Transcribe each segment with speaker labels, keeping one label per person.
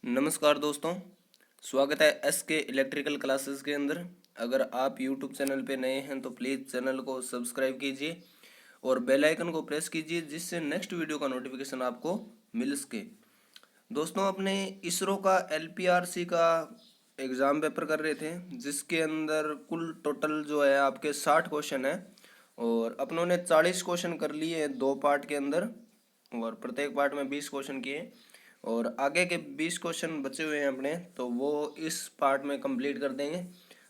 Speaker 1: नमस्कार दोस्तों, स्वागत है एस के इलेक्ट्रिकल क्लासेस के अंदर। अगर आप यूट्यूब चैनल पे नए हैं तो प्लीज़ चैनल को सब्सक्राइब कीजिए और बेल आइकन को प्रेस कीजिए, जिससे नेक्स्ट वीडियो का नोटिफिकेशन आपको मिल सके। दोस्तों, अपने इसरो का एलपीआरसी का एग्ज़ाम पेपर कर रहे थे, जिसके अंदर कुल टोटल जो है आपके 60 क्वेश्चन है और अपनों ने 40 क्वेश्चन कर लिए हैं 2 पार्ट के अंदर, और प्रत्येक पार्ट में 20 क्वेश्चन किए और आगे के 20 क्वेश्चन बचे हुए हैं अपने, तो वो इस पार्ट में कंप्लीट कर देंगे।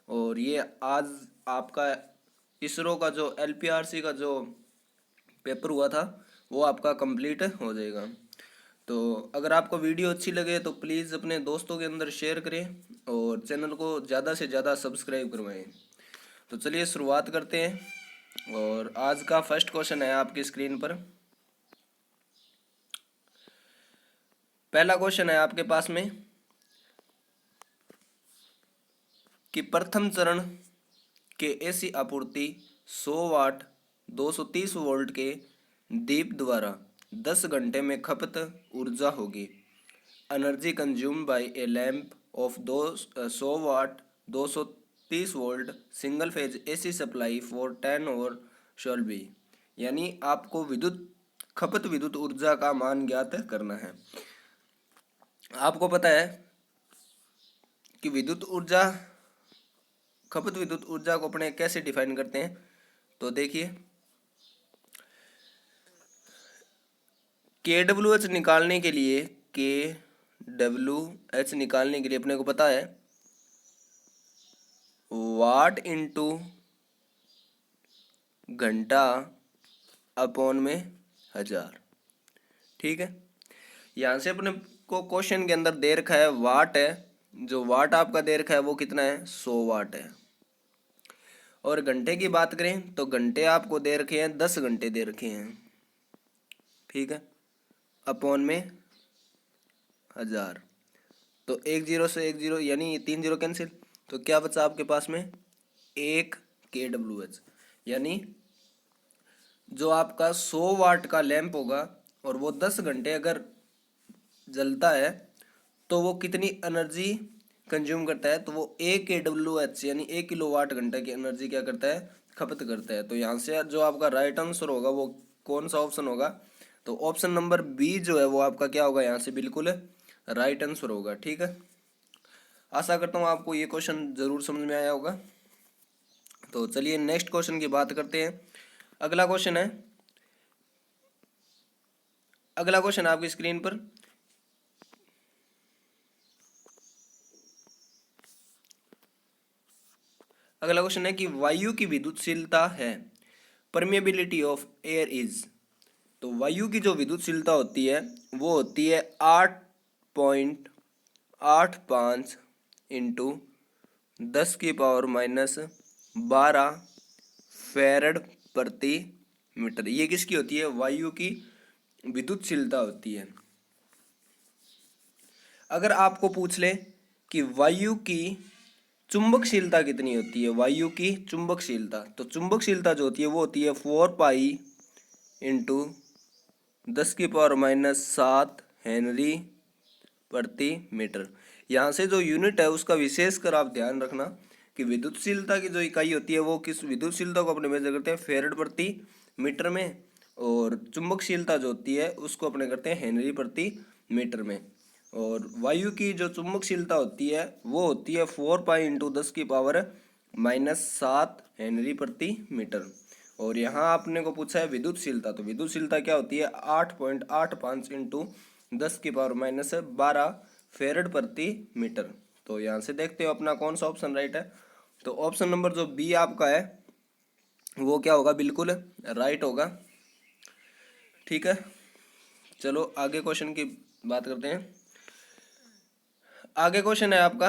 Speaker 1: और ये आज आपका इसरो का जो एलपीआरसी का जो पेपर हुआ था वो आपका कंप्लीट हो जाएगा। तो अगर आपको वीडियो अच्छी लगे तो प्लीज़ अपने दोस्तों के अंदर शेयर करें और चैनल को ज़्यादा से ज़्यादा सब्सक्राइब करवाएं। तो चलिए शुरुआत करते हैं और आज का फर्स्ट क्वेश्चन है आपकी स्क्रीन पर। पहला क्वेश्चन है आपके पास में कि प्रथम चरण के एसी आपूर्ति 100 वाट 230 वोल्ट के दीप द्वारा 10 घंटे में खपत ऊर्जा होगी। Energy consume by a lamp of 100 watt 230 volt single phase AC supply for 10 और शॉल बी। यानी आपको विद्युत ऊर्जा का मान ज्ञात करना है। आपको पता है कि विद्युत ऊर्जा को अपने कैसे डिफाइन करते हैं। तो देखिए, KWH निकालने के लिए अपने को पता है वाट इंटू घंटा अपॉन में 1000। ठीक है, यहाँ से अपने को क्वेश्चन के अंदर दे रखा है वाट है, जो वाट आपका दे रखा है वो कितना है, 100 वाट है। और घंटे की बात करें तो घंटे आपको दे रखे हैं 10 घंटे दे रखे हैं। ठीक है, अपॉन में 1000। तो एक जीरो से एक जीरो यानी 3 जीरो कैंसिल, तो क्या बचा आपके पास में 1 KWH। यानी जो आपका 100 वाट का लैंप होगा और वो 10 घंटे अगर जलता है तो वो कितनी एनर्जी कंज्यूम करता है, तो वो 1 KWH यानी 1 किलोवाट घंटा की एनर्जी क्या करता है, खपत करता है। तो यहाँ से जो आपका राइट आंसर होगा वो कौन सा ऑप्शन होगा, तो ऑप्शन नंबर बी जो है वो आपका क्या होगा, यहाँ से बिल्कुल राइट आंसर होगा। ठीक है, आशा करता हूँ आपको ये क्वेश्चन जरूर समझ में आया होगा। तो चलिए नेक्स्ट क्वेश्चन की बात करते हैं। अगला क्वेश्चन आपकी स्क्रीन पर। अगला क्वेश्चन है कि वायु की विद्युतशीलता है, परमिएबिलिटी ऑफ एयर इज। तो वायु की जो विद्युतशीलता होती है वो होती है 8.85 इंटू 10⁻12 फैरड प्रति मीटर। ये किसकी होती है, वायु की विद्युतशीलता होती है। अगर आपको पूछ ले कि वायु की चुंबकशीलता कितनी होती है, वायु की चुंबकशीलता, तो चुंबकशीलता जो होती है वो होती है 4 पाई इंटू 10⁻7 हेनरी प्रति मीटर। यहाँ से जो यूनिट है उसका विशेष कर आप ध्यान रखना कि विद्युतशीलता की जो इकाई होती है वो किस विद्युतशीलता को अपने मेजर करते हैं, फैरड प्रति मीटर में, और चुंबकशीलता जो होती है उसको अपने करते हैं हेनरी प्रति मीटर में। और वायु की जो चुंबकशीलता होती है वो होती है 4 पाई इंटू 10⁻7 हेनरी प्रति मीटर। और यहाँ आपने को पूछा है विद्युतशीलता, तो विद्युतशीलता क्या होती है 8.85 इंटू 10⁻12 फैरड प्रति मीटर। तो यहाँ से देखते हो अपना कौन सा ऑप्शन राइट है, तो ऑप्शन नंबर जो बी आपका है वो क्या होगा, बिल्कुल राइट होगा। ठीक है, चलो आगे क्वेश्चन की बात करते हैं। आगे क्वेश्चन है आपका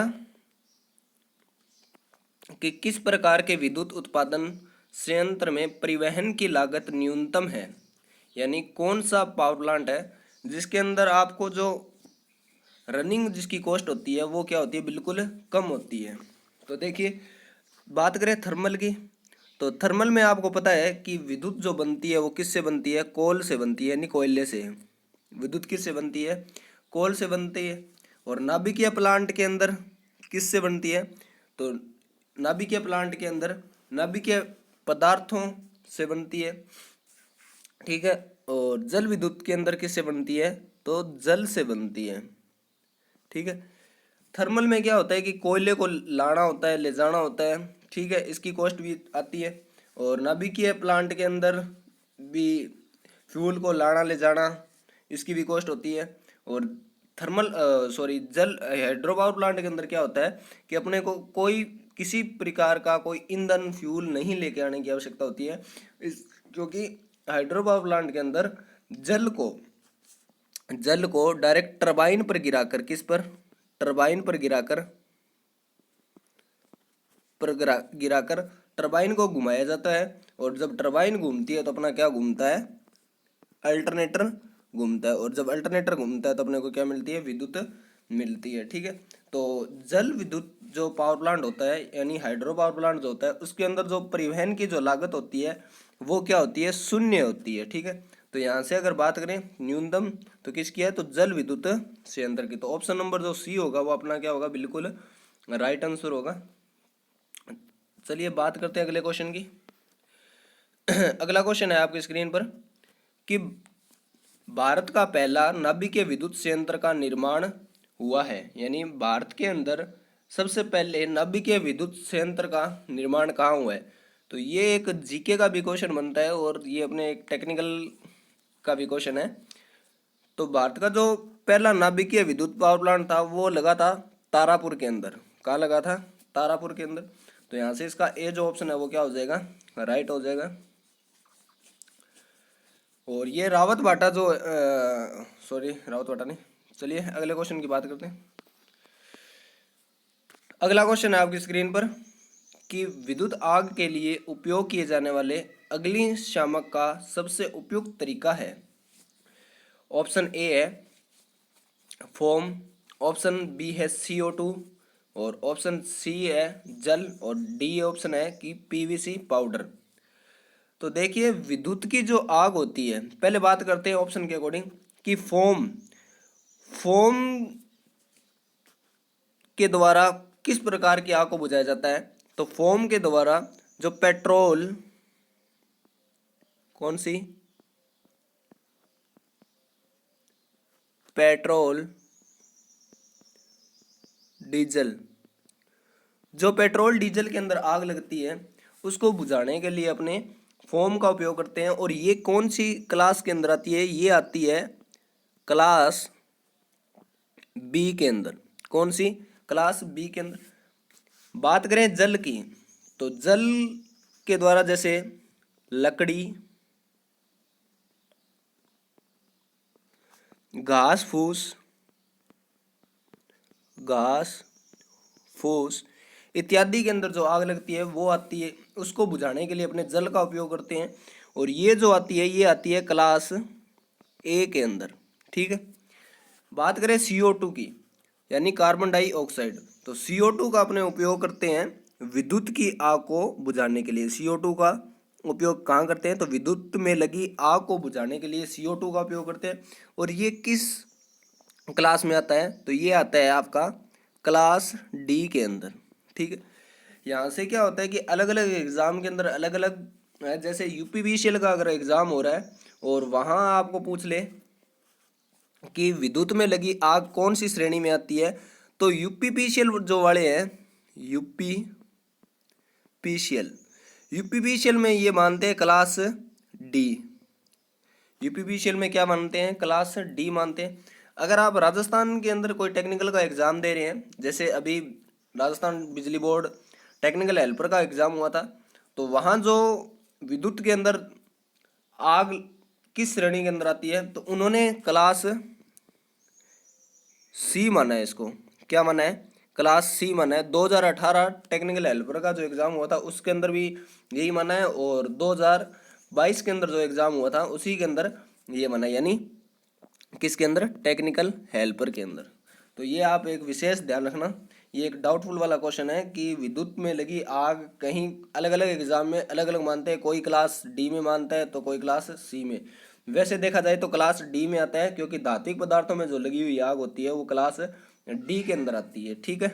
Speaker 1: कि किस प्रकार के विद्युत उत्पादन संयंत्र में परिवहन की लागत न्यूनतम है। यानी कौन सा पावर प्लांट है जिसके अंदर आपको जो रनिंग जिसकी कॉस्ट होती है वो क्या होती है, बिल्कुल कम होती है। तो देखिए, बात करें थर्मल की, तो थर्मल में आपको पता है कि विद्युत जो बनती है वो किससे बनती है, कोल से बनती है, यानी कोयले से। विद्युत किससे बनती है, कोल से बनती है। और नाभिकीय प्लांट के अंदर किससे बनती है? तो नाभिकीय प्लांट के अंदर नाभिकीय पदार्थों से बनती है, ठीक है। और जल विद्युत के अंदर किससे बनती है? तो जल से बनती है, ठीक है। थर्मल में क्या होता है कि कोयले को लाना होता है, ले जाना होता है, ठीक है, इसकी कॉस्ट भी आती है। और नाभिकीय प्लांट के अंदर भी फ्यूल को लाना ले जाना, इसकी भी कॉस्ट होती है। और थर्मल जल हाइड्रो पावर प्लांट के अंदर क्या होता है कि अपने को कोई किसी प्रकार का कोई ईंधन फ्यूल नहीं लेके आने की आवश्यकता होती है, इस क्योंकि हाइड्रो पावर प्लांट के अंदर जल को डायरेक्ट टरबाइन पर गिराकर, किस पर? टरबाइन पर गिराकर टरबाइन को घुमाया जाता है। और जब टरबाइन घूमती है तो अपना क्या घूमता है? अल्टरनेटर घूमता है। और जब अल्टरनेटर घूमता है तो अपने को क्या मिलती है? विद्युत मिलती है, ठीक है। तो जल विद्युत जो पावर प्लांट होता है, यानी हाइड्रो पावर प्लांट जो होता है, उसके अंदर जो परिवहन की जो लागत होती है वो क्या होती है? शून्य होती है, ठीक है। तो यहाँ से अगर बात करें न्यूनतम तो किसकी है? तो जल विद्युत संयंत्र की। तो ऑप्शन नंबर जो सी होगा वो अपना क्या होगा? बिल्कुल राइट आंसर होगा। चलिए बात करते हैं अगले क्वेश्चन की। अगला क्वेश्चन है आपकी स्क्रीन पर कि भारत का पहला नाभिकीय विद्युत संयंत्र का निर्माण हुआ है, यानी भारत के अंदर सबसे पहले नाभिकीय विद्युत संयंत्र का निर्माण कहाँ हुआ है? तो ये एक जीके का भी क्वेश्चन बनता है और ये अपने एक टेक्निकल का भी क्वेश्चन है। तो भारत का जो पहला नाभिकीय विद्युत पावर प्लांट था वो लगा था तारापुर के अंदर। कहाँ लगा था? तारापुर के अंदर। तो यहाँ से इसका ए जो ऑप्शन है वो क्या हो जाएगा? राइट हो जाएगा। और ये रावत भाटा जो रावत भाटा नहीं। चलिए अगले क्वेश्चन की बात करते हैं। अगला क्वेश्चन है आपकी स्क्रीन पर कि विद्युत आग के लिए उपयोग किए जाने वाले अग्निशामक का सबसे उपयुक्त तरीका है। ऑप्शन ए है फोम, ऑप्शन बी है CO2 और ऑप्शन सी है जल और डी ऑप्शन है कि PVC पाउडर। तो देखिए विद्युत की जो आग होती है, पहले बात करते हैं ऑप्शन के अकॉर्डिंग कि फोम के द्वारा किस प्रकार की आग को बुझाया जाता है? तो फोम के द्वारा जो पेट्रोल, कौन सी? Petrol, diesel. जो पेट्रोल डीजल के अंदर आग लगती है उसको बुझाने के लिए अपने फोम का उपयोग करते हैं। और ये कौन सी क्लास के अंदर आती है? ये आती है क्लास बी के अंदर। कौन सी? क्लास बी के अंदर। बात करें जल की, तो जल के द्वारा जैसे लकड़ी, घास फूस इत्यादि के अंदर जो आग लगती है वो आती है, उसको बुझाने के लिए अपने जल का उपयोग करते हैं। और ये जो आती है ये आती है क्लास ए के अंदर, ठीक है। बात करें CO2 की, यानी कार्बन डाइऑक्साइड, तो CO2 का अपने उपयोग करते हैं विद्युत की आग को बुझाने के लिए। CO2 का उपयोग कहाँ करते हैं? तो विद्युत में लगी आग को बुझाने के लिए CO2 का उपयोग करते हैं। और ये किस क्लास में आता है? तो ये आता है आपका क्लास डी के अंदर, ठीक है। यहाँ से क्या होता है कि अलग अलग एग्जाम के अंदर अलग अलग, जैसे UPVCL का अगर एग्जाम हो रहा है और वहाँ आपको पूछ ले कि विद्युत में लगी आग कौन सी श्रेणी में आती है, तो UPVCL जो वाले हैं, यूपीपीसीएल में ये मानते हैं क्लास डी। यूपीपीसीएल में क्या मानते हैं? क्लास डी मानते हैं। अगर आप राजस्थान के अंदर कोई टेक्निकल का एग्जाम दे रहे हैं, जैसे अभी राजस्थान बिजली बोर्ड टेक्निकल हेल्पर का एग्जाम हुआ था, तो वहाँ जो विद्युत के अंदर आग किस श्रेणी के अंदर आती है, तो उन्होंने क्लास सी माना है इसको। क्या माना है? क्लास सी माना है। 2018 टेक्निकल हेल्पर का जो एग्जाम हुआ था उसके अंदर भी यही माना है, और 2022 के अंदर जो एग्जाम हुआ था उसी के अंदर ये माना है, यानी किसके अंदर? टेक्निकल हेल्पर के अंदर। तो ये आप एक विशेष ध्यान रखना, ये एक डाउटफुल वाला क्वेश्चन है कि विद्युत में लगी आग कहीं अलग अलग एग्जाम में अलग अलग मानते हैं, कोई क्लास डी में मानता है तो कोई क्लास सी में। वैसे देखा जाए तो क्लास डी में आता है, क्योंकि धात्विक पदार्थों में जो लगी हुई आग होती है वो क्लास डी के अंदर आती है। ठीक है,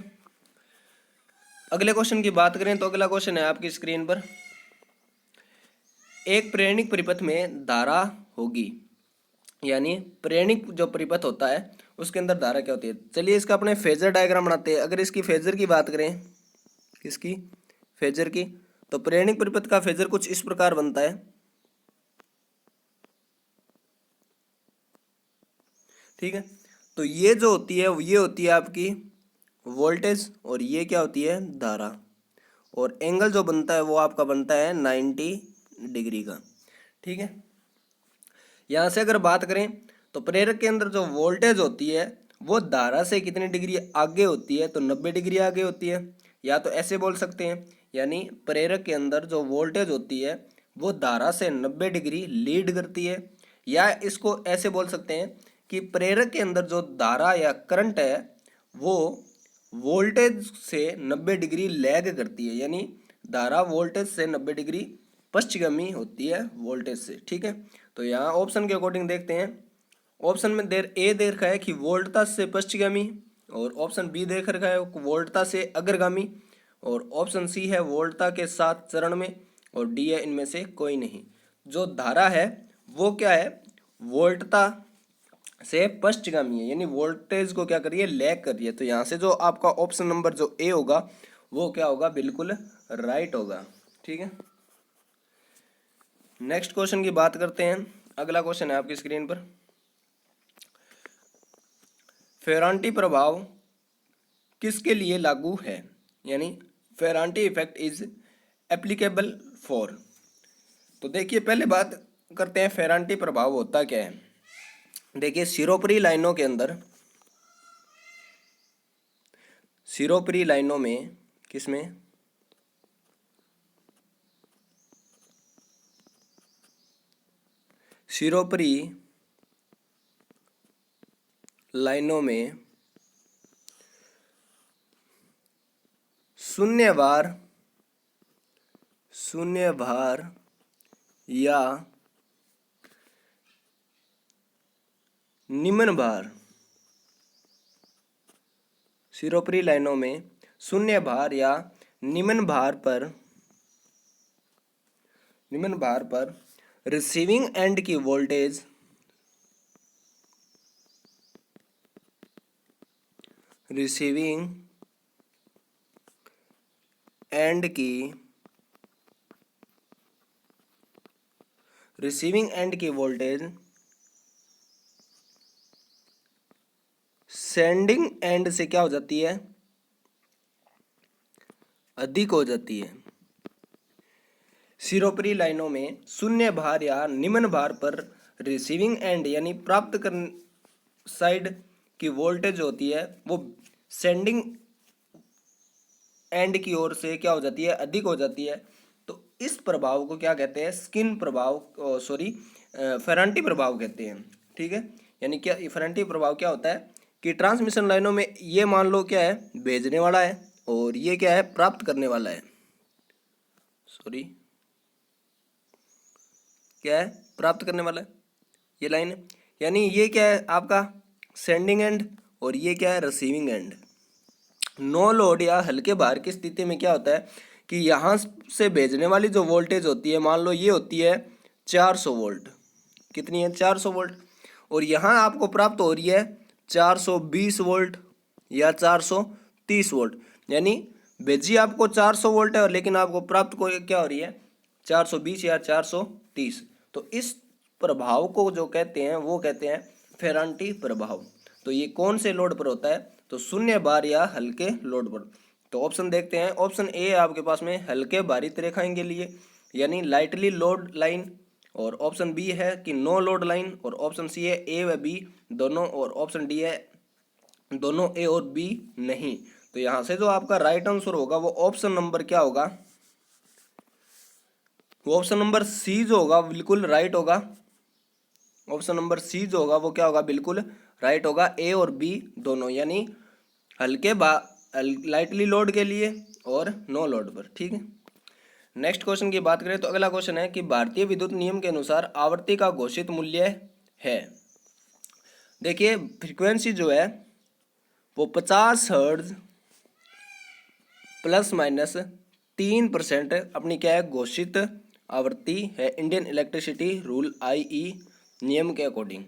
Speaker 1: अगले क्वेश्चन की बात करें तो अगला क्वेश्चन है आपकी स्क्रीन पर, एक प्रेरणिक परिपथ में धारा होगी, यानी प्रेरणिक जो परिपथ होता है उसके अंदर धारा क्या होती है। चलिए इसका अपने फेजर डायग्राम बनाते हैं। अगर इसकी फेजर की बात करें, किसकी, फेजर की, तो प्रेरणिक परिपथ का फेजर कुछ इस प्रकार बनता है। ठीक है, तो ये जो होती है ये होती है आपकी वोल्टेज, और ये क्या होती है, धारा, और एंगल जो बनता है वो आपका बनता है 90 डिग्री का। ठीक है, यहाँ से अगर बात करें तो प्रेरक के अंदर जो वोल्टेज होती है वो धारा से कितनी डिग्री आगे होती है, तो 90 डिग्री आगे होती है। या तो ऐसे बोल सकते हैं, यानी प्रेरक के अंदर जो वोल्टेज होती है वो धारा से 90 डिग्री लीड करती है। या इसको ऐसे बोल सकते हैं कि प्रेरक के अंदर जो धारा या करंट है वो वोल्टेज से 90 डिग्री लैग करती है, यानी धारा वोल्टेज से 90 डिग्री पश्चिमगामी होती है वोल्टेज से। ठीक है, तो यहाँ ऑप्शन के अकॉर्डिंग देखते हैं। ऑप्शन में ए दे रखा है कि वोल्टता से पश्चिमगामी, और ऑप्शन बी देख रखा है वोल्टता से अग्रगामी, और ऑप्शन सी है वोल्टता के साथ चरण में, और डी है इनमें से कोई नहीं। जो धारा है वो क्या है, वोल्टता से पश्चिमगामी है, यानी वोल्टेज को क्या कर रही है, लैग कर रही है। तो यहाँ से जो आपका ऑप्शन नंबर जो ए होगा वो क्या होगा, बिल्कुल राइट होगा। ठीक है, नेक्स्ट क्वेश्चन की बात करते हैं। अगला क्वेश्चन है आपकी स्क्रीन पर, फेरांटी प्रभाव किसके लिए लागू है, यानी Ferranti effect is applicable for. तो देखिए पहले बात करते हैं फेरांटी प्रभाव होता क्या है। देखिए सिरोपरी लाइनों के अंदर, सिरोपरी लाइनों में, किसमें, सिरोपरी लाइनों में शून्य भार या निम्न भार, सिरोपरी लाइनों में शून्य भार या निम्न भार पर रिसीविंग एंड की वोल्टेज रिसीविंग एंड की वोल्टेज सेंडिंग एंड से क्या हो जाती है, अधिक हो जाती है। सिरोपरी लाइनों में शून्य भार या निम्न भार पर रिसीविंग एंड यानी प्राप्त करने साइड की वोल्टेज होती है वो सेंडिंग एंड की ओर से क्या हो जाती है, अधिक हो जाती है। तो इस प्रभाव को क्या कहते हैं, स्किन प्रभाव, फेरांटी प्रभाव कहते हैं। ठीक है, यानी क्या फेरांटी प्रभाव क्या होता है कि ट्रांसमिशन लाइनों में ये मान लो क्या है, भेजने वाला है, और ये क्या है, प्राप्त करने वाला है। क्या है, प्राप्त करने वाला है ये लाइन है। यानी ये क्या है आपका सेंडिंग एंड, और ये क्या है, रिसीविंग एंड। नो लोड या हल्के भार की स्थिति में क्या होता है कि यहाँ से भेजने वाली जो वोल्टेज होती है, मान लो ये होती है 400 वोल्ट, कितनी है, 400 वोल्ट, और यहाँ आपको प्राप्त हो रही है 420 वोल्ट या 430 वोल्ट। यानी भेजी आपको 400 वोल्ट है, लेकिन आपको प्राप्त को क्या हो रही है, 420 या 430। तो इस प्रभाव को जो कहते हैं वो कहते हैं फेरांटी प्रभाव। तो ये कौन से लोड पर होता है, तो शून्य भार या हल्के लोड पर। तो ऑप्शन देखते हैं, ऑप्शन ए है आपके पास में हल्के भारित रेखाएं के लिए, यानी लाइटली लोड लाइन, और ऑप्शन बी है कि नो लोड लाइन, और ऑप्शन सी है ए व बी दोनों, और ऑप्शन डी है दोनों ए और बी नहीं। तो यहाँ से जो आपका राइट आंसर होगा वो ऑप्शन नंबर क्या होगा, वो ऑप्शन नंबर सी जो होगा बिल्कुल राइट होगा। ऑप्शन नंबर सी जो होगा वो क्या होगा, बिल्कुल राइट होगा, ए और बी दोनों, यानी हल्के लाइटली लोड के लिए और नो लोड पर। ठीक है, नेक्स्ट क्वेश्चन की बात करें तो अगला क्वेश्चन है कि भारतीय विद्युत नियम के अनुसार आवर्ती का घोषित मूल्य है। देखिए फ्रीक्वेंसी जो है वो 50 हर्ट्ज प्लस माइनस 3% अपनी क्या है घोषित आवृत्ति है इंडियन इलेक्ट्रिसिटी रूल IE नियम के अकॉर्डिंग।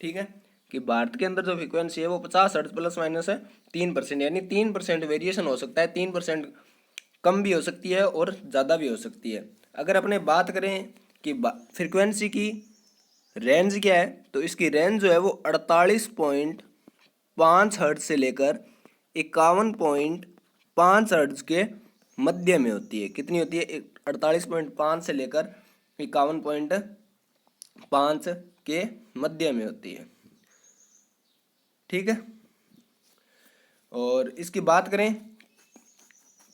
Speaker 1: ठीक है, कि भारत के अंदर जो फ्रिक्वेंसी है वो 50 हर्ट्ज प्लस माइनस है 3%, यानी 3% वेरिएशन हो सकता है, 3% कम भी हो सकती है और ज़्यादा भी हो सकती है। अगर अपने बात करें कि फ्रिक्वेंसी की रेंज क्या है, तो इसकी रेंज जो है वो 48.5 हर्ट्ज से लेकर 51.5 हर्ट्ज के मध्य में होती है। कितनी होती है? 48.5 से लेकर 51.5 के मध्य में होती है। ठीक है, और इसकी बात करें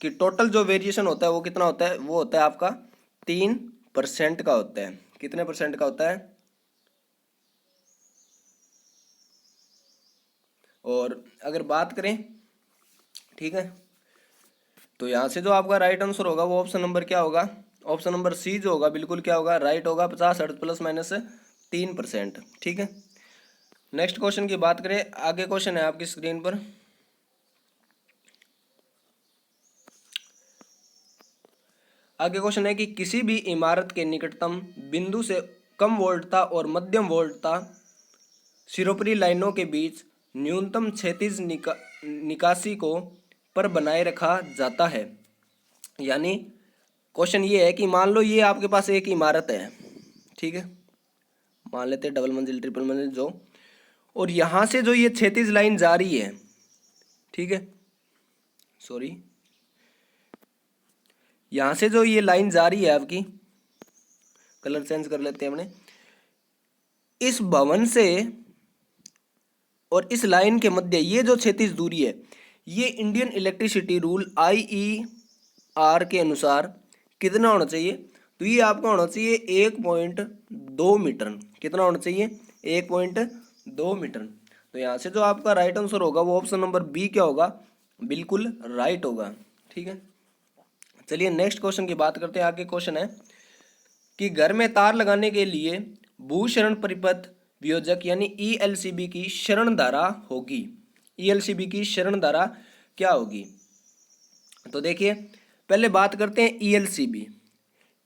Speaker 1: कि टोटल जो वेरिएशन होता है वो कितना होता है, वो होता है आपका 3% का होता है। कितने परसेंट का होता है? और अगर बात करें, ठीक है, तो यहाँ से जो आपका राइट आंसर होगा वो ऑप्शन नंबर क्या होगा? ऑप्शन नंबर सी जो होगा बिल्कुल क्या होगा? राइट होगा, 50 हर्ट्ज प्लस माइनस 3%। ठीक है, नेक्स्ट क्वेश्चन की बात करें, आगे क्वेश्चन है आपकी स्क्रीन पर। आगे क्वेश्चन है कि किसी भी इमारत के निकटतम बिंदु से कम वोल्टता और मध्यम वोल्टता सिरोपरी लाइनों के बीच न्यूनतम क्षैतिज निकासी को पर बनाए रखा जाता है। यानी क्वेश्चन ये है कि मान लो ये आपके पास एक इमारत है, ठीक है, मान लेते हैं डबल मंजिल ट्रिपल मंजिल जो, और यहाँ से जो ये क्षैतिज लाइन जा रही है, ठीक है, सॉरी, यहाँ से जो ये लाइन जा रही है आपकी, कलर चेंज कर लेते हैं अपने, इस भवन से और इस लाइन के मध्य ये जो क्षैतिज दूरी है, ये इंडियन इलेक्ट्रिसिटी रूल IER के अनुसार कितना होना चाहिए? तो ये आपका होना चाहिए 1.2 मीटर। कितना होना चाहिए? 1.2 मीटर। तो यहाँ से जो आपका राइट आंसर होगा वो ऑप्शन नंबर बी क्या होगा? बिल्कुल राइट होगा। ठीक है, चलिए नेक्स्ट क्वेश्चन की बात करते हैं। आगे क्वेश्चन है कि घर में तार लगाने के लिए भूशरण परिपथ वियोजक यानी ELCB की शरण धारा होगी। ELCB की शरण धारा क्या होगी? तो देखिए पहले बात करते हैं ELCB।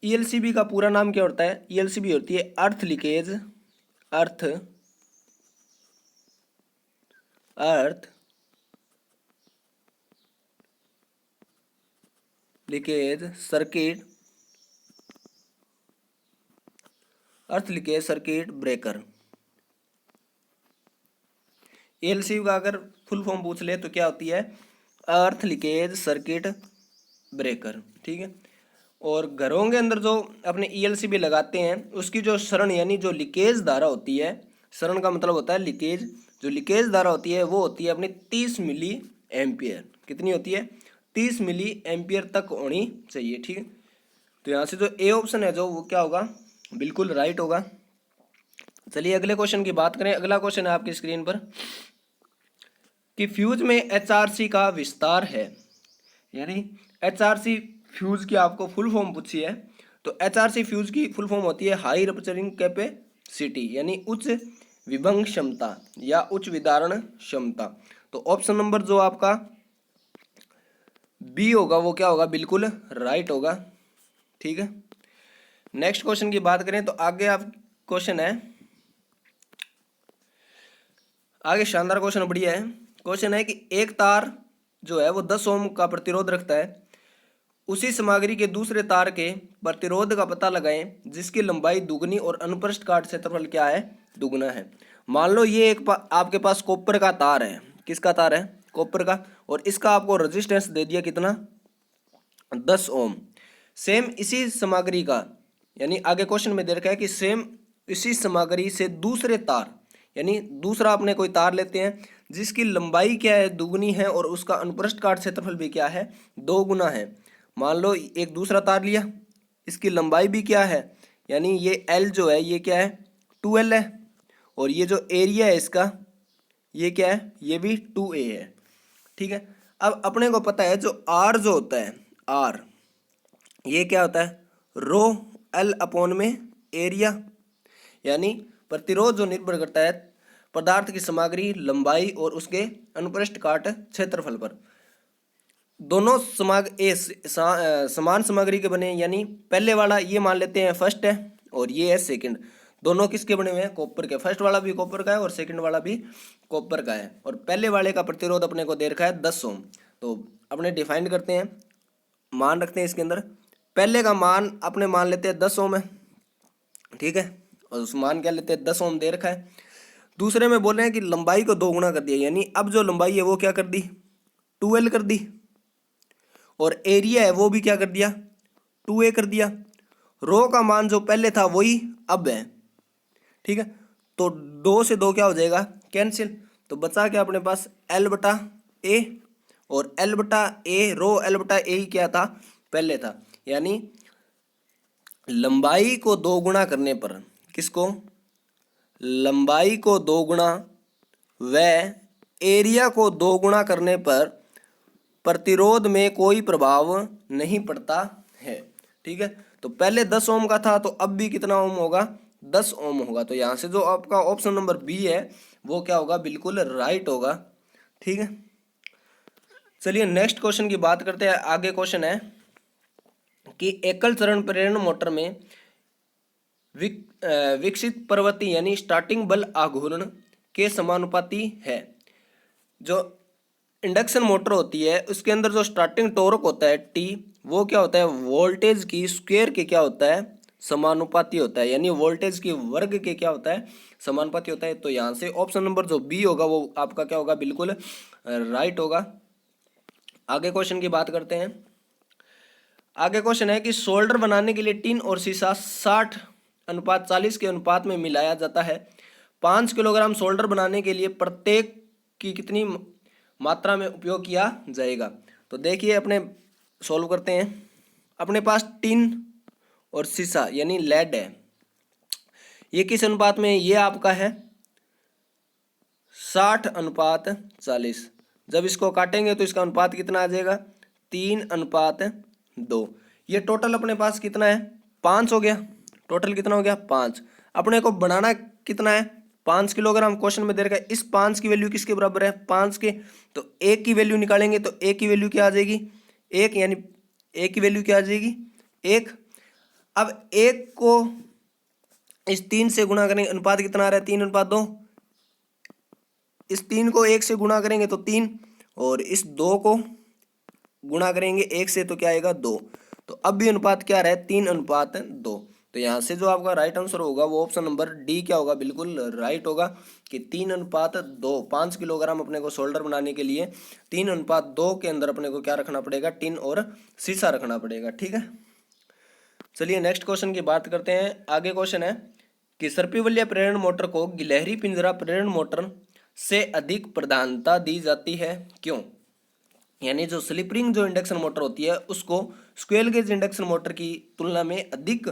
Speaker 1: ELCB का पूरा नाम क्या होता है? ELCB होती है अर्थ लीकेज सर्किट ब्रेकर। ELCB का अगर फुल फॉर्म पूछ ले तो क्या होती है? अर्थ लीकेज सर्किट ब्रेकर। ठीक है, और घरों के अंदर जो अपने ELCB लगाते हैं उसकी जो शरण यानी जो लीकेज धारा होती है, शरण का मतलब होता है लीकेज, जो लीकेज धारा होती है वो होती है अपनी 30 मिली एम्पियर। कितनी होती है? 30 मिली एम्पियर तक होनी चाहिए। ठीक है, तो यहाँ से जो ए ऑप्शन है जो वो क्या होगा? बिल्कुल राइट होगा। चलिए अगले क्वेश्चन की बात करें। अगला क्वेश्चन है आपकी स्क्रीन पर कि फ्यूज में HRC का विस्तार है, यानी HRC फ्यूज की आपको फुल फॉर्म पूछी है, तो HRC फ्यूज की फुल फॉर्म होती है हाई रप्चरिंग कैपेसिटी, यानी उच्च विभंग क्षमता या उच्च विदारण क्षमता। तो ऑप्शन नंबर जो आपका बी होगा वो क्या होगा? बिल्कुल राइट होगा। ठीक है, नेक्स्ट क्वेश्चन की बात करें तो आगे आप क्वेश्चन है, आगे शानदार क्वेश्चन बढ़िया है। क्वेश्चन है कि एक तार जो है वो 10 ओम का प्रतिरोध रखता है, उसी सामग्री के दूसरे तार के प्रतिरोध का पता लगाएं जिसकी लंबाई दुगनी और अनुप्रस्थ काट क्षेत्रफल क्या है? दुगना है। मान लो ये आपके पास कॉपर का तार है। किसका तार है? कॉपर का, और इसका आपको रेजिस्टेंस दे दिया कितना? 10 ओम। सेम इसी सामग्री का, यानी आगे क्वेश्चन में दे रखा है कि सेम इसी सामग्री से दूसरे तार, यानी दूसरा अपने कोई तार लेते हैं जिसकी लंबाई क्या है? दुगनी है, और उसका अनुप्रस्थ काट क्षेत्रफल भी क्या है? 2 गुना है। मान लो एक दूसरा तार लिया, इसकी लंबाई भी क्या है? यानी ये L जो है ये क्या है? 2L है, और ये जो एरिया है इसका ये क्या है? ये भी 2A है। ठीक है, अब अपने को पता है जो R जो होता है, R ये क्या होता है? रो L अपॉन में एरिया, यानी प्रतिरोध जो निर्भर करता है पदार्थ की सामग्री, लंबाई और उसके अनुप्रस्थ काट क्षेत्रफल पर। दोनों समान सामग्री के बने, यानी पहले वाला ये मान लेते हैं फर्स्ट है और ये है सेकंड। दोनों किसके बने हुए हैं? कॉपर के। फर्स्ट वाला भी कॉपर का है और सेकंड वाला भी कॉपर का है। और पहले वाले का प्रतिरोध अपने को दे रखा है 10 ओम। तो अपने डिफाइंड करते हैं, मान रखते हैं इसके अंदर। पहले का मान अपने मान लेते हैं 10 ओम है, ठीक है, और उस मान क्या लेते हैं 10 ओम दे रखा है। दूसरे में बोल रहे हैं कि लंबाई को 2 गुना कर दिया, यानी अब जो लंबाई है वो क्या कर दी? 2L कर दी। और एरिया है वो भी क्या कर दिया? 2A कर दिया। रो का मान जो पहले था वही अब है, ठीक है। तो 2 से 2 क्या हो जाएगा? कैंसिल। तो बचा क्या अपने पास? L बटा A, और L बटा A, रो L बटा A ही क्या था? पहले था। यानी लंबाई को 2 गुना करने पर, किसको? लंबाई को 2 गुना व एरिया को 2 गुना करने पर प्रतिरोध में कोई प्रभाव नहीं पड़ता है, ठीक है। तो पहले 10 ओम का था, तो अब भी कितना ओम होगा? 10 ओम होगा। तो यहाँ से जो आपका ऑप्शन नंबर बी है वो क्या होगा? बिल्कुल राइट होगा, ठीक है। चलिए नेक्स्ट क्वेश्चन की बात करते हैं। आगे क्वेश्चन है कि एकल चरण प्रेरण मोटर में विकसित प्रवृत्ति यानी स्टार्टिंग बल आघूर्ण के समानुपाती है। जो इंडक्शन मोटर होती है उसके अंदर जो स्टार्टिंग टॉर्क होता है टी, वो क्या होता है? वोल्टेज की स्क्वायर के क्या होता है? समानुपाती होता है, यानी वोल्टेज की वर्ग के क्या होता है? समानुपाती होता है। तो यहाँ से ऑप्शन नंबर जो बी होगा वो आपका क्या होगा? बिल्कुल राइट होगा। आगे क्वेश्चन की बात करते हैं। आगे क्वेश्चन है कि सोल्डर बनाने के लिए टिन और शीशा 60:40 के अनुपात में मिलाया जाता है। 5 किलोग्राम सोल्डर बनाने के लिए प्रत्येक की कितनी मात्रा में उपयोग किया जाएगा? तो देखिए अपने सॉल्व करते हैं। अपने पास टिन और शीशा यानी लेड है, ये किस अनुपात में? ये आपका है 60:40। जब इसको काटेंगे तो इसका अनुपात कितना आ जाएगा? 3:2। ये टोटल अपने पास कितना है? 5 हो गया। टोटल कितना हो गया? 5। अपने को बनाना कितना है? 5 किलोग्राम। क्वेश्चन में दे रखा है इस 5 की वैल्यू किसके बराबर है? 5 के। तो 1 की वैल्यू निकालेंगे तो 1 की वैल्यू क्या आ जाएगी? 1, यानी 1 की वैल्यू क्या आ जाएगी? 1। अब 1 को इस 3 से गुणा करेंगे, अनुपात कितना आ रहा है? 3:2। इस 3 को 1 से गुणा करेंगे तो 3, और इस 2 को गुणा करेंगे 1 से तो क्या आएगा? 2। तो अब भी अनुपात क्या रहा है? 3:2। तो यहाँ से जो आपका राइट आंसर होगा वो ऑप्शन नंबर डी क्या होगा? बिल्कुल राइट होगा कि 3:2। 5 किलोग्राम अपने को सोल्डर बनाने के लिए 3:2 के अंदर अपने को क्या रखना पड़ेगा? टिन और शीशा रखना पड़ेगा, ठीक है। चलिए नेक्स्ट क्वेश्चन की बात करते हैं। आगे क्वेश्चन है कि सर्पिवलीय प्रेरण मोटर को गिलहरी पिंजरा प्रेरण मोटर से अधिक प्रधानता दी जाती है, क्यों? यानी जो स्लिप रिंग जो इंडक्शन मोटर होती है उसको स्क्वेल गेज इंडक्शन मोटर की तुलना में अधिक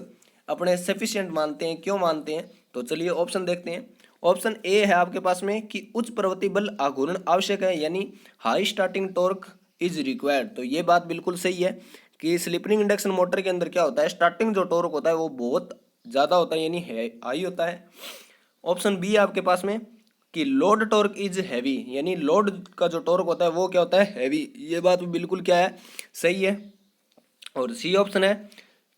Speaker 1: अपने सफिशिएंट मानते हैं, क्यों मानते हैं? तो चलिए ऑप्शन देखते हैं। ऑप्शन ए है आपके पास में कि उच्च प्रवृत्ति बल आघूर्ण आवश्यक है, यानी high starting torque is required. तो ये बात बिल्कुल सही है कि स्लिप रिंग इंडक्शन मोटर के अंदर क्या होता है? स्टार्टिंग जो टॉर्क होता है वो बहुत ज़्यादा होता है, यानी हाई होता है। ऑप्शन बी है आपके पास में कि लोड टॉर्क इज हैवी, यानी लोड का जो टॉर्क होता है वो क्या होता है? हैवी। ये बात बिल्कुल क्या है? सही है। और सी ऑप्शन है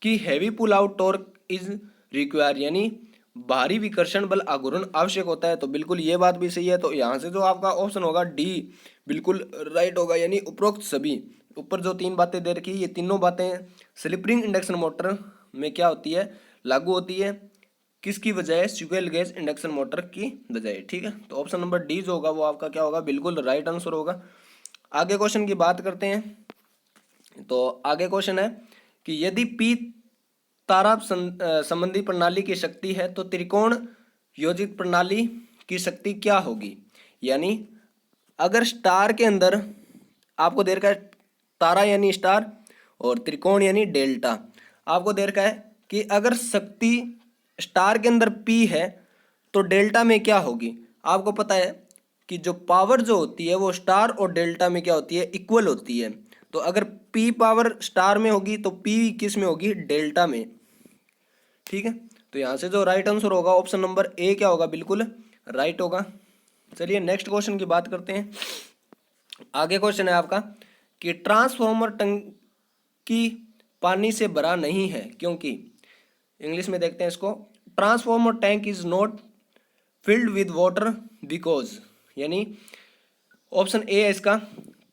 Speaker 1: कि heavy pull out torque is require, यानी भारी विकर्षण बल आघूर्ण आवश्यक होता है। तो बिल्कुल ये बात भी सही है। तो यहाँ से जो आपका ऑप्शन होगा डी बिल्कुल राइट होगा, यानी उपरोक्त सभी ऊपर जो 3 बातें दे रखी है ये तीनों बातें स्लिप रिंग इंडक्शन मोटर में क्या होती है? लागू होती है। किसकी बजाय? स्क्वेल गेज इंडक्शन मोटर की बजाय, ठीक है। तो ऑप्शन नंबर डी जो होगा वो आपका क्या होगा? बिल्कुल राइट आंसर होगा। आगे क्वेश्चन की बात करते हैं। तो आगे क्वेश्चन है कि यदि पी तारा संबंधी प्रणाली की शक्ति है तो त्रिकोण योजित प्रणाली की शक्ति क्या होगी? यानी अगर स्टार के अंदर आपको दे रखा है तारा यानी स्टार और त्रिकोण यानी डेल्टा, आपको दे रखा है कि अगर शक्ति स्टार के अंदर पी है तो डेल्टा में क्या होगी? आपको पता है कि जो पावर जो होती है वो स्टार और डेल्टा में क्या होती है? इक्वल होती है। तो अगर पी पावर स्टार में होगी तो पी किस में होगी? डेल्टा में, ठीक है। तो यहाँ से जो राइट आंसर होगा ऑप्शन नंबर ए क्या होगा? बिल्कुल राइट होगा। चलिए नेक्स्ट क्वेश्चन की बात करते हैं। आगे क्वेश्चन है आपका कि ट्रांसफॉर्मर टंकी पानी से भरा नहीं है क्योंकि, इंग्लिश में देखते हैं इसको, transformer tank is not filled with water because, यानी ऑप्शन ए है इसका,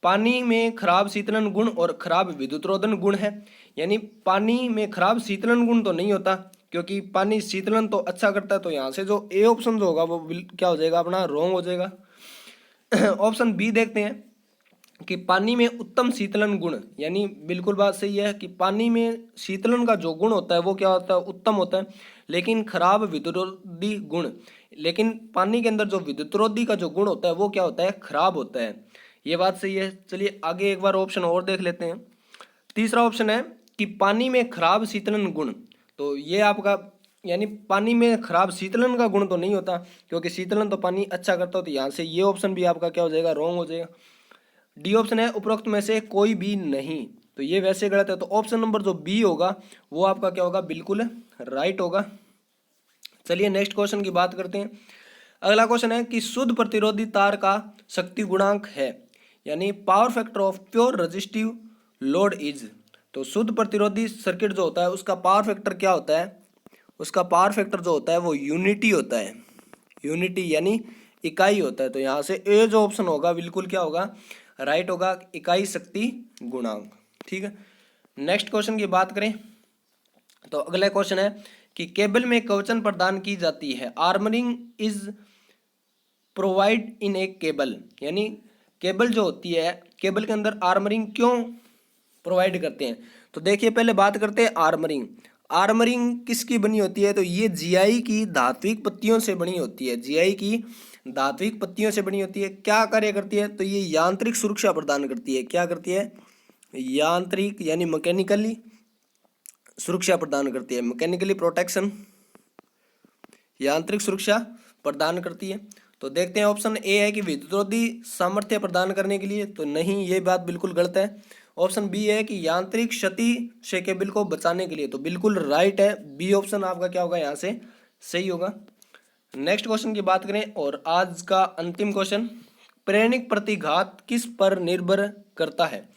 Speaker 1: पानी में खराब शीतलन गुण और खराब विद्युतरोधन गुण है। यानी पानी में खराब शीतलन गुण तो नहीं होता क्योंकि पानी शीतलन तो अच्छा करता है, तो यहाँ से जो ए ऑप्शन जो होगा वो क्या हो जाएगा अपना, रॉन्ग हो जाएगा। ऑप्शन बी देखते हैं कि पानी में उत्तम शीतलन गुण, यानी बिल्कुल बात सही है कि पानी में शीतलन का जो गुण होता है वो क्या होता है, उत्तम होता है, लेकिन खराब विद्युतरोधी गुण, लेकिन पानी के अंदर जो विद्युतरोधी का जो गुण होता है वो क्या होता है, खराब होता है। ये बात सही है। चलिए आगे एक बार ऑप्शन और देख लेते हैं। तीसरा ऑप्शन है कि पानी में खराब शीतलन गुण, तो ये आपका, यानी पानी में खराब शीतलन का गुण तो नहीं होता क्योंकि शीतलन तो पानी अच्छा करता हो, तो यहाँ से ये ऑप्शन भी आपका क्या हो जाएगा, रॉन्ग हो जाएगा। डी ऑप्शन है उपरोक्त में से कोई भी नहीं, तो ये वैसे गलत है, तो ऑप्शन नंबर जो बी होगा वो आपका क्या होगा, बिल्कुल राइट होगा। चलिए नेक्स्ट क्वेश्चन की बात करते हैं। अगला क्वेश्चन है कि शुद्ध प्रतिरोधी तार का शक्ति गुणांक है, यानी power factor of pure resistive load is, तो शुद्ध प्रतिरोधी सर्किट जो होता है उसका पावर फैक्टर क्या होता है, उसका पावर फैक्टर जो होता है वो यूनिटी होता है, यूनिटी यानी इकाई होता है। तो यहाँ से ए जो ऑप्शन होगा बिल्कुल क्या होगा, राइट होगा, इकाई शक्ति गुणांक। ठीक है, नेक्स्ट क्वेश्चन की बात करें तो अगला क्वेश्चन है कि केबल में कवचन प्रदान की जाती है, armouring is provide in A cable, यानी केबल जो होती है, केबल के अंदर आर्मरिंग क्यों प्रोवाइड करते हैं। तो देखिए पहले बात करते हैं आर्मरिंग। आर्मरिंग किसकी बनी होती है, तो ये जीआई की धात्विक पत्तियों से बनी होती है, जीआई की धात्विक पत्तियों से बनी होती है। क्या कार्य करती है, तो ये यांत्रिक सुरक्षा प्रदान करती है। क्या करती है, यांत्रिक यानी मैकेनिकली सुरक्षा प्रदान करती है, मैकेनिकली प्रोटेक्शन, यांत्रिक सुरक्षा प्रदान करती है। तो देखते हैं ऑप्शन ए है कि विद्युतरोधी सामर्थ्य प्रदान करने के लिए, तो नहीं, ये बात बिल्कुल गलत है। ऑप्शन बी है कि यांत्रिक क्षति से केबल को बचाने के लिए, तो बिल्कुल राइट है, बी ऑप्शन आपका क्या होगा यहाँ से सही होगा। नेक्स्ट क्वेश्चन की बात करें और आज का अंतिम क्वेश्चन, प्रेरणिक प्रतिघात किस पर निर्भर करता है।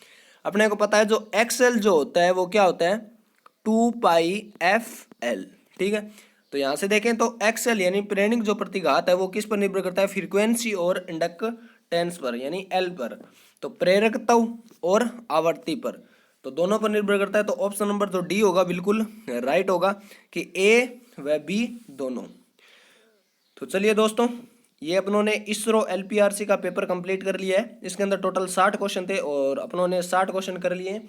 Speaker 1: अपने को पता है जो एक्सएल जो होता है वो क्या होता है, 2πfl। ठीक है, तो यहाँ से देखें तो एक्सएल यानी प्रेरणिक जो प्रतिघात है वो किस पर निर्भर करता है, फ्रीक्वेंसी और इंडक्टेंस पर, यानी एल पर, तो प्रेरकत्व और आवर्ती पर, तो दोनों पर निर्भर करता है। तो ऑप्शन नंबर जो डी होगा बिल्कुल राइट होगा कि ए व बी दोनों। तो चलिए दोस्तों, ये अपनों ने इसरो एलपीआरसी का पेपर कंप्लीट कर लिया है। इसके अंदर टोटल 60 क्वेश्चन थे और अपनों ने 60 क्वेश्चन कर लिए।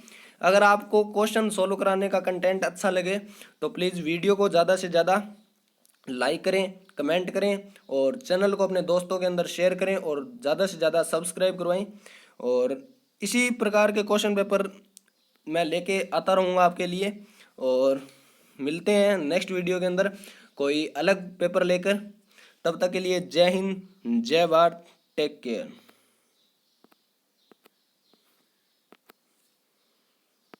Speaker 1: अगर आपको क्वेश्चन सोल्व कराने का कंटेंट अच्छा लगे तो प्लीज़ वीडियो को ज़्यादा से ज़्यादा लाइक करें, कमेंट करें और चैनल को अपने दोस्तों के अंदर शेयर करें और ज़्यादा से ज़्यादा सब्सक्राइब करवाएं। और इसी प्रकार के क्वेश्चन पेपर मैं लेके आता रहूँगा आपके लिए, और मिलते हैं नेक्स्ट वीडियो के अंदर कोई अलग पेपर लेकर। तब तक के लिए जय हिंद, जय भारत, टेक केयर।